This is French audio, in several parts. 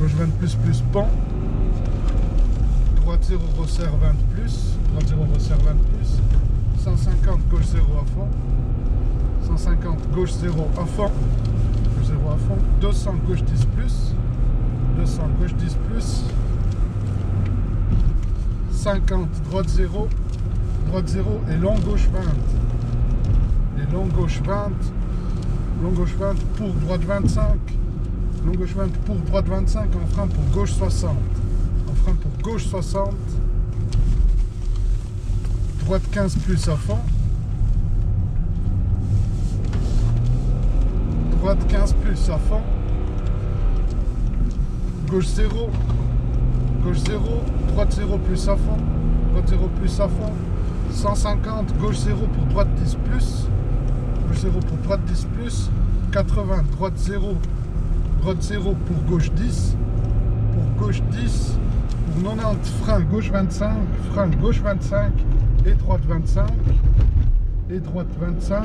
Gauche 20 plus pont. Droite 0 resserre 20 plus. Droite 0 resserre 20 plus. 150 gauche 0 à fond. 150 gauche 0 à fond. Gauche 0 à fond. 200 gauche 10 plus. 200 gauche 10 plus. 50 droite 0. Droite 0 et long gauche 20. Et long gauche 20. Long gauche 20 pour droite 25. Long gauche 20 pour droite 25. En frein pour gauche 60. En frein pour gauche 60. Droite 15 plus à fond. Droite 15 plus à fond. Gauche 0. Gauche 0. Droite 0 plus à fond. Droite 0 plus à fond. 150. Gauche 0 pour droite 10 plus. Gauche 0 pour droite 10 plus. 80. Droite 0. Droite 0 pour gauche 10. Pour gauche 10. Pour 90. Frein gauche 25. Frein gauche 25. Et droite 25. Et droite 25.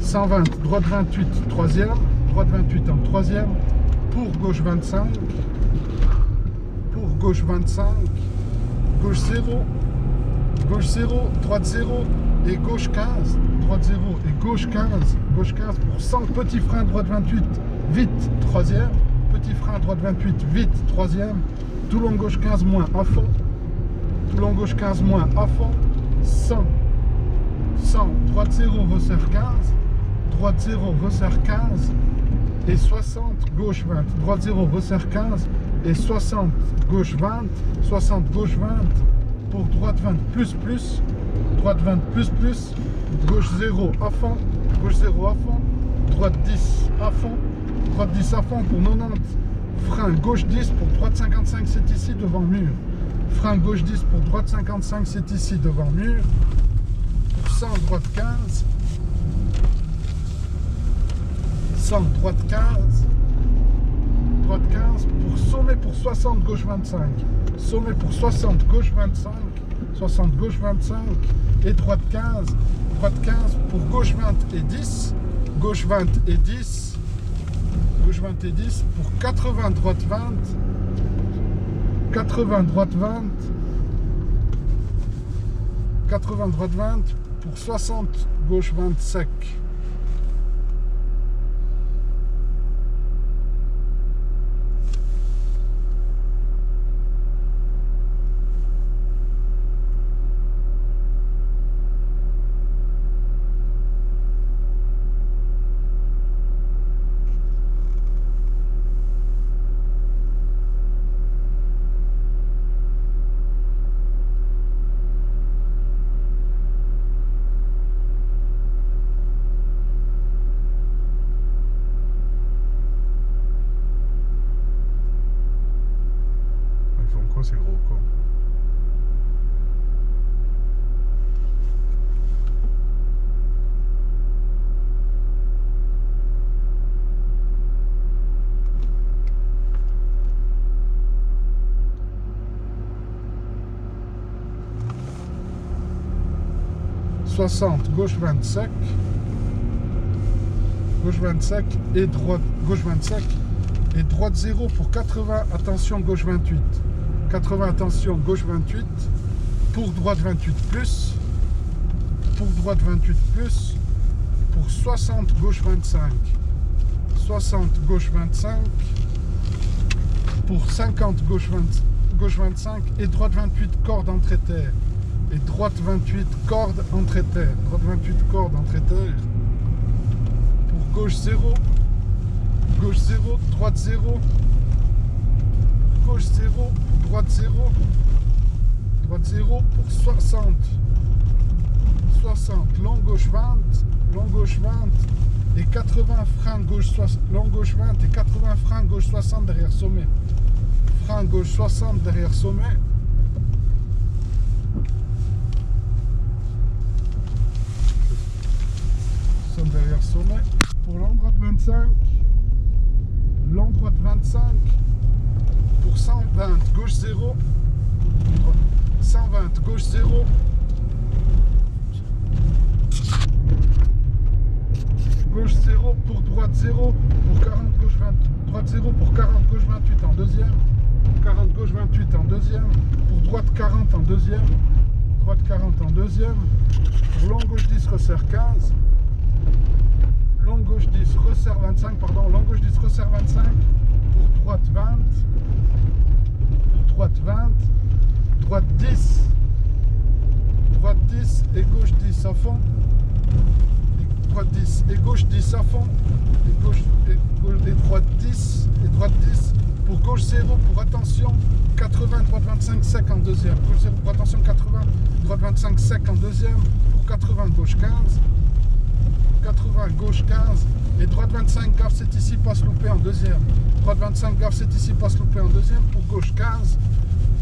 120. Droite 28. Troisième. Droite 28 en troisième. Pour gauche 25. Pour gauche 25. Gauche 0. Gauche 0. Droite 0. Et gauche 15. Droite 0 et gauche 15. Gauche 15 pour 100. Petit frein droite 28. Vite. Troisième. Petit frein droite 28. Vite. Troisième. Tout long gauche 15 moins à fond. Tout long gauche 15 moins à fond. 100. 100. Droite 0 resserre 15. Droite 0 resserre 15. Et 60. Gauche 20. Droite 0 resserre 15. Et 60. Gauche 20. 60. Gauche 20. Pour droite 20 plus plus. Droite 20 plus plus. Gauche 0 à fond. Gauche 0 à fond. Droite 10 à fond. Droite 10 à fond pour 90. Frein gauche 10 pour droite 55, c'est ici devant mur. Frein gauche 10 pour droite 55, c'est ici devant mur. Pour 100 droite 15. 100 droite 15. Droite 15 pour sommet pour 60 gauche 25. Sommet pour 60 gauche 25. 60 gauche 25. Et droite 15. Droite 15 pour gauche 20 et 10. Gauche 20 et 10. Gauche 20 et 10 pour 80 droite 20. 80 droite 20. 80 droite 20 pour 60 gauche 20 sec. Ces gros cons. Gauche 25 gauche 25 et droite gauche 25 et droite 0 pour 80. Attention gauche 28. 80, attention, gauche 28, pour droite 28 plus, pour droite 28 plus, pour 60, gauche 25, 60, gauche 25, pour 50, gauche 25, et droite 28, corde entrée-terre, et droite 28, corde entrée-terre, droite 28, corde entrée-terre, pour gauche 0, droite 0, gauche 0, droite 0, droite 0 pour 60, 60, long gauche 20, long gauche 20 et 80 frein gauche 60, long gauche 20 et 80 frein gauche 60 derrière sommet, frein gauche 60 derrière sommet, derrière sommet, pour long droite 25, long droite 25, pour 120, gauche 0, 120, gauche 0, gauche 0, pour droite 0, pour 40, gauche 20, 0 pour 40, gauche 28 en deuxième. 40, gauche 28 en deuxième. Pour droite 40 en deuxième. Droite 40 en deuxième. Pour long gauche 10, resserre 15. Long gauche 10, resserre 25, pardon. Long gauche 10, resserre 25. Pour droite 20. Pour droite 20. Droite 10. Droite 10 et gauche 10 à fond. Droite 10 et gauche 10 à fond. Et droite 10 et droite 10 pour gauche 0 pour attention 80, droite 25 sec en deuxième. Gauche 0 pour attention 80, droite 25 sec en deuxième. Pour 80 gauche 15. 80 gauche 15 et droite 25 gaffe c'est ici passe loupé en deuxième. Droite 25 gaffe c'est ici passe loupé en deuxième. Pour gauche 15.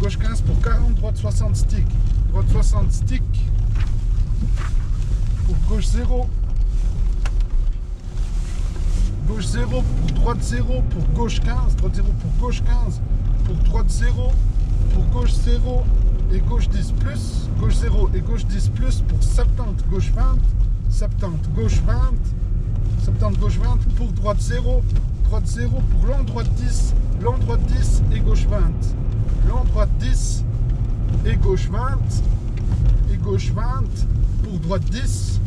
Gauche 15 pour 40, droite 60 stick. Droite 60 stick. Pour gauche 0. Gauche 0 pour droite 0 pour gauche 15. Droite 0 pour gauche 15. Pour droite 0 pour gauche 0 et gauche 10 plus. Gauche 0 et gauche 10 plus pour 70 gauche 20. 70 gauche 20. 70 gauche 20 pour droite 0. Droite 0 pour long droite 10. Long droite 10 et gauche 20. Long droite 10 et gauche 20 et gauche 20 pour droite 10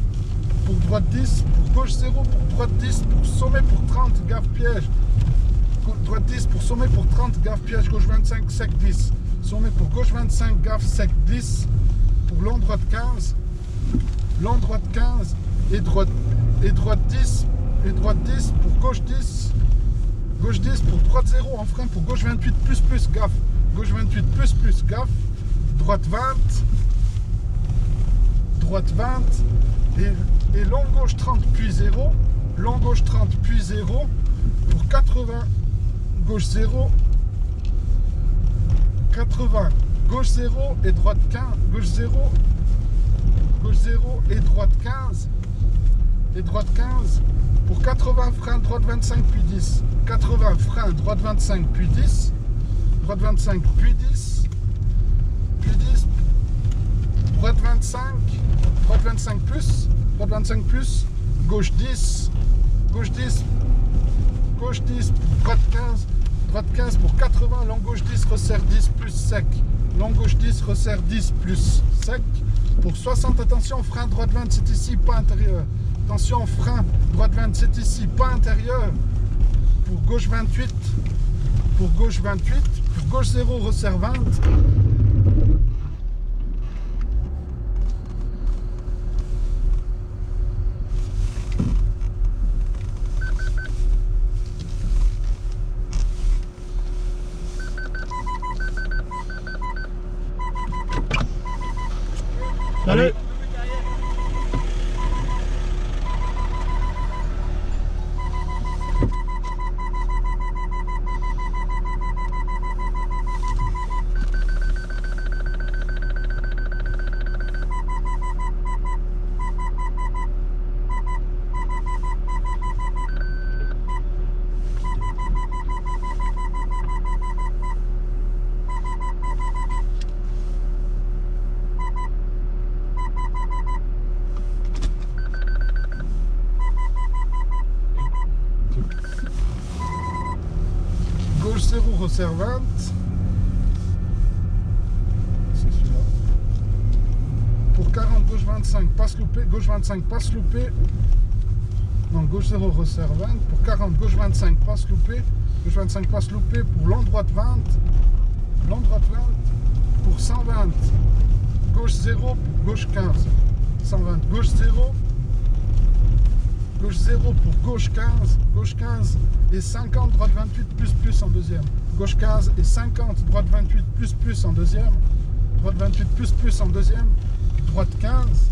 pour droite 10 pour gauche 0 pour droite 10 pour sommet pour 30 gaffe piège droite 10 pour sommet pour 30 gaffe piège gauche 25 sec 10 sommet pour gauche 25 gaffe sec 10 pour long droite 15 et droite 10 pour gauche 10 pour droite 0 en frein pour gauche 28 plus gaffe. Gauche 28 plus gaffe. Droite 20. Droite 20. Et long gauche 30 puis 0. Long gauche 30 puis 0. Pour 80. Gauche 0. 80. Gauche 0 et droite 15. Gauche 0. Gauche 0 et droite 15. Et droite 15. Pour 80 frein, droite 25 puis 10. 80 frein, droite 25 puis 10. Droite 25 puis 10. Puis 10. Droite 25. Droite 25 plus. Droite 25 plus. Gauche 10. Gauche 10. Gauche 10. Droite 15. Droite 15 pour 80. Long gauche 10. Resserre 10 plus sec. Long gauche 10. Resserre 10 plus sec. Pour 60. Attention. Frein. Droite 20. C'est ici. Pas intérieur. Attention. Frein. Droite 20. C'est ici. Pas intérieur. Pour gauche 28. Pour gauche 28. Pour gauche 0. Resserre 20. Allez. Gauche 0, resserre 20. C'est celui-là. Pour 40, gauche 25, passe loupé. Gauche 25, passe loupé. Non, gauche 0, resserre 20. Pour 40, gauche 25, passe loupé. Gauche 25, passe loupé. Pour long droite 20. Long droite 20. Pour 120. Gauche 0, gauche 15. 120. Gauche 0. Gauche 0 pour gauche 15 et 50, droite 28 plus en deuxième. Gauche 15 et 50, droite 28 plus en deuxième. Droite 28 plus en deuxième. Droite 15.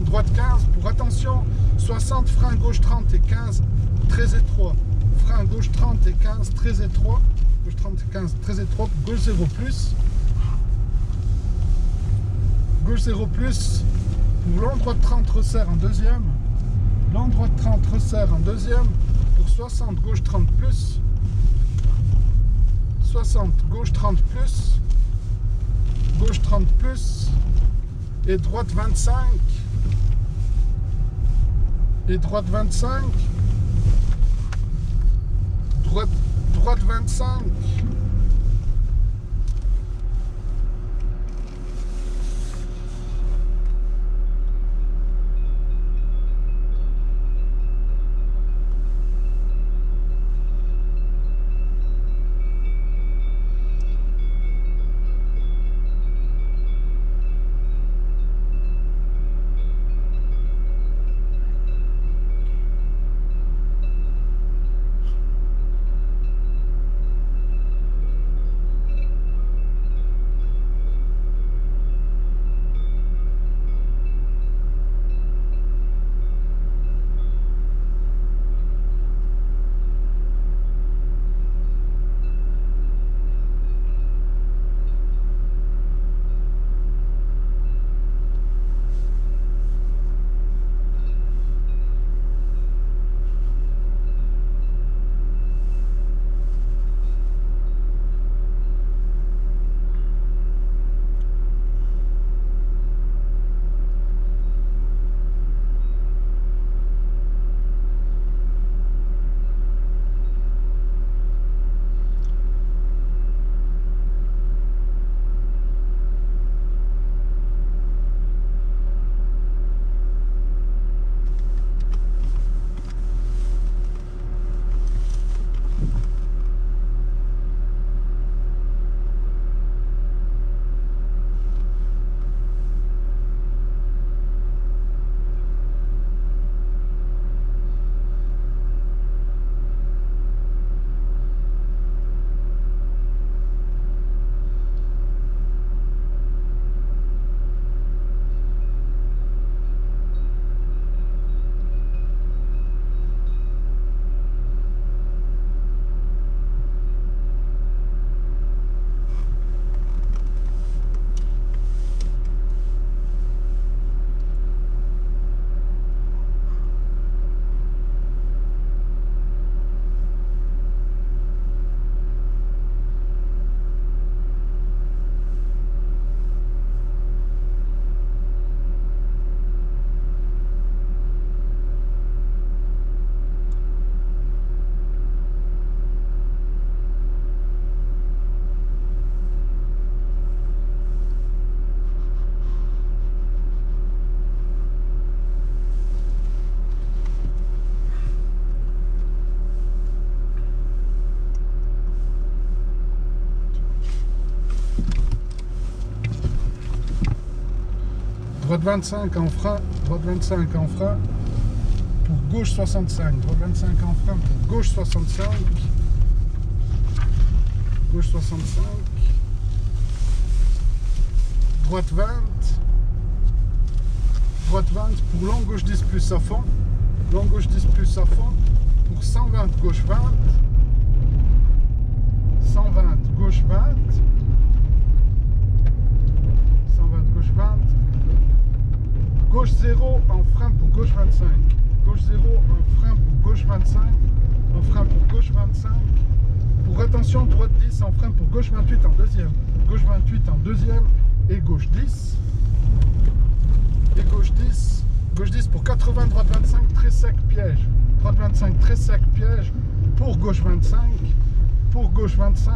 Droite 15 pour attention, 60, frein gauche 30 et 15, très étroit. Frein gauche 30 et 15, très étroit. Gauche 30 et 15, très étroit. Gauche 0 plus. Gauche 0 plus. Pour long droite 30 resserre en deuxième. Long droite 30 resserre en deuxième. Pour 60 gauche 30 plus. 60 gauche 30 plus. Gauche 30 plus. Et droite 25. Et droite 25. droite 25. Droite 25 en frein, droite 25 en frein, pour gauche 65, droite 25 en frein, pour gauche 65, gauche 65, droite 20, droite 20 pour long gauche 10 plus à fond, long gauche 10 plus à fond, pour 120 gauche 20, 120 gauche 20, 120 gauche 20, gauche 0 en frein pour gauche 25, gauche 0 en frein pour gauche 25, en frein pour gauche 25, pour attention droite 10 en frein pour gauche 28 en deuxième, gauche 28 en deuxième et gauche 10, et gauche 10 pour 80 droite 25 très sec piège, droite 25 très sec piège pour gauche 25, pour gauche 25,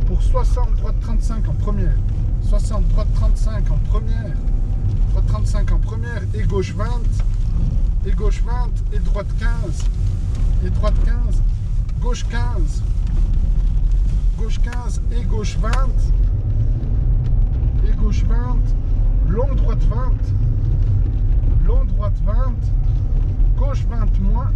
pour 60 droite 35 en première, 60 droite 35 en première, droite 35 en première et gauche 20, et gauche 20 et droite 15, et droite 15, gauche 15, gauche 15 et gauche 20, et gauche 20, long droite 20, long droite 20, gauche 20 moins,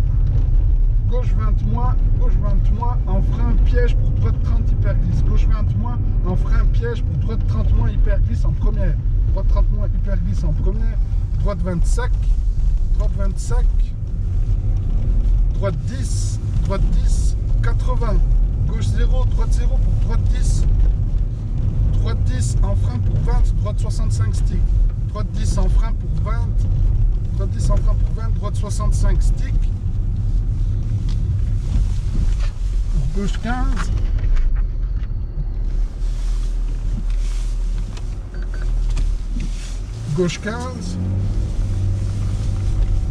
gauche 20 moins, gauche 20 moins, en frein piège pour droite 30 hyper glisse, gauche 20 moins, en frein piège pour droite 30 moins hyper glisse en première, droite 30 moins hyper glisse en première, droite 20 sec, droite 20 sec, droite 10, 80, gauche 0, droite 0 pour droite 10, droite 10 en frein pour 20, droite 65 stick, droite 10 en frein pour 20, droite 10 en frein pour 20, droite 65 stick, pour gauche 15, gauche 15,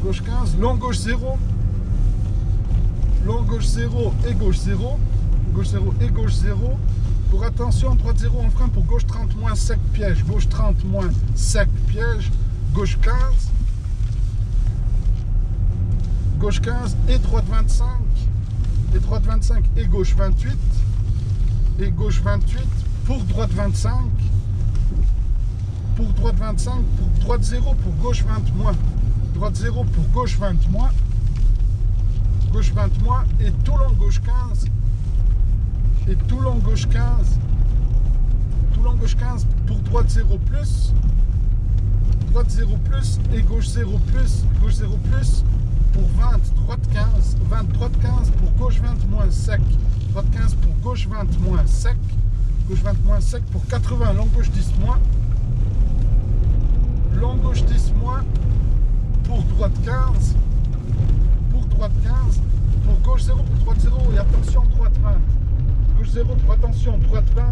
gauche 15, long gauche 0, long gauche 0 et gauche 0. Gauche 0 et gauche 0. Pour attention, droite 0 en frein pour gauche 30 moins sec piège. Gauche 30 moins sec piège. Gauche 15. Gauche 15 et droite 25. Et droite 25 et gauche 28. Et gauche 28 pour droite 25. Pour droite 25, pour droite 0 pour gauche 20 moins. Droite 0 pour gauche 20 moins. Gauche 20 moins et tout long gauche 15. Et tout long gauche 15. Tout long gauche 15 pour droite 0 plus. Droite 0 plus et gauche 0 plus. Gauche 0 plus pour 20. Droite 15. 20, droite 15 pour gauche 20 moins sec. Droite 15 pour gauche 20 moins sec. Gauche 20 moins sec pour 80. Long gauche 10 moins. Long gauche 10 moins pour droite 15. Pour droite 15. Pour gauche 0 pour droite 0 et attention droite 20. Gauche 0 pour attention droite 20.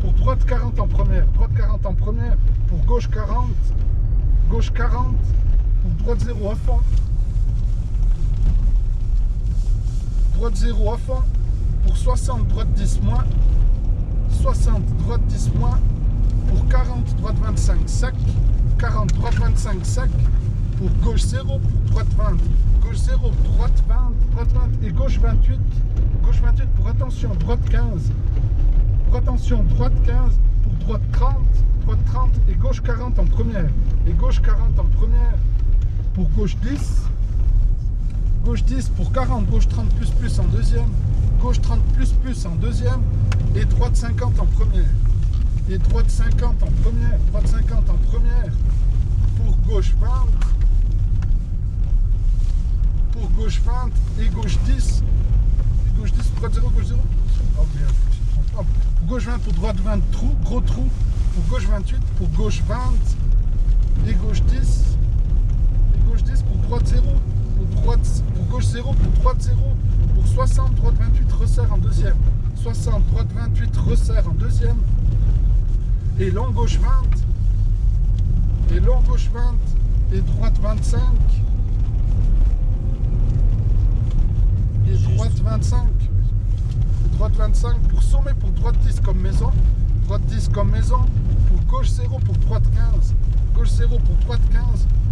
Pour droite 40 en première. Droite 40 en première. Pour gauche 40. Gauche 40. Pour droite 0 à fond. Droite 0 à fond. Pour 60 droite 10 moins. 60 droite 10 moins. Pour 40 droite 25 sec. 40 droite 25 sec. Pour gauche 0 pour droite 20. Gauche 0 droite 20. Droite 20 et gauche 28. Gauche 28 pour attention droite 15. Pour attention droite 15. Pour droite 30. Droite 30 et gauche 40 en première. Et gauche 40 en première. Pour gauche 10. Gauche 10 pour 40. Gauche 30 plus plus en deuxième. Gauche 30 plus plus en deuxième. Et droite 50 en première. Et droite 50 en première. Droite 50 en première. Pour gauche 20. Pour gauche 20 et gauche 10. Et gauche 10, droite 0, gauche 0. Oh merde, je me trompe pas. Pour gauche 20, pour droite 20, trou, gros trou. Pour gauche 28, pour gauche 20 et gauche 10. Et gauche 10 pour droite 0. Pour gauche 0, pour droite 0. Pour 60, droite 28, resserre en deuxième. 60, droite 28, resserre en deuxième. Et long gauche 20. Et long gauche 20 et droite 25. Et droite 25. Droite 25 pour sommet pour droite 10 comme maison. Droite 10 comme maison. Pour gauche 0 pour droite 15. Gauche 0 pour droite 15.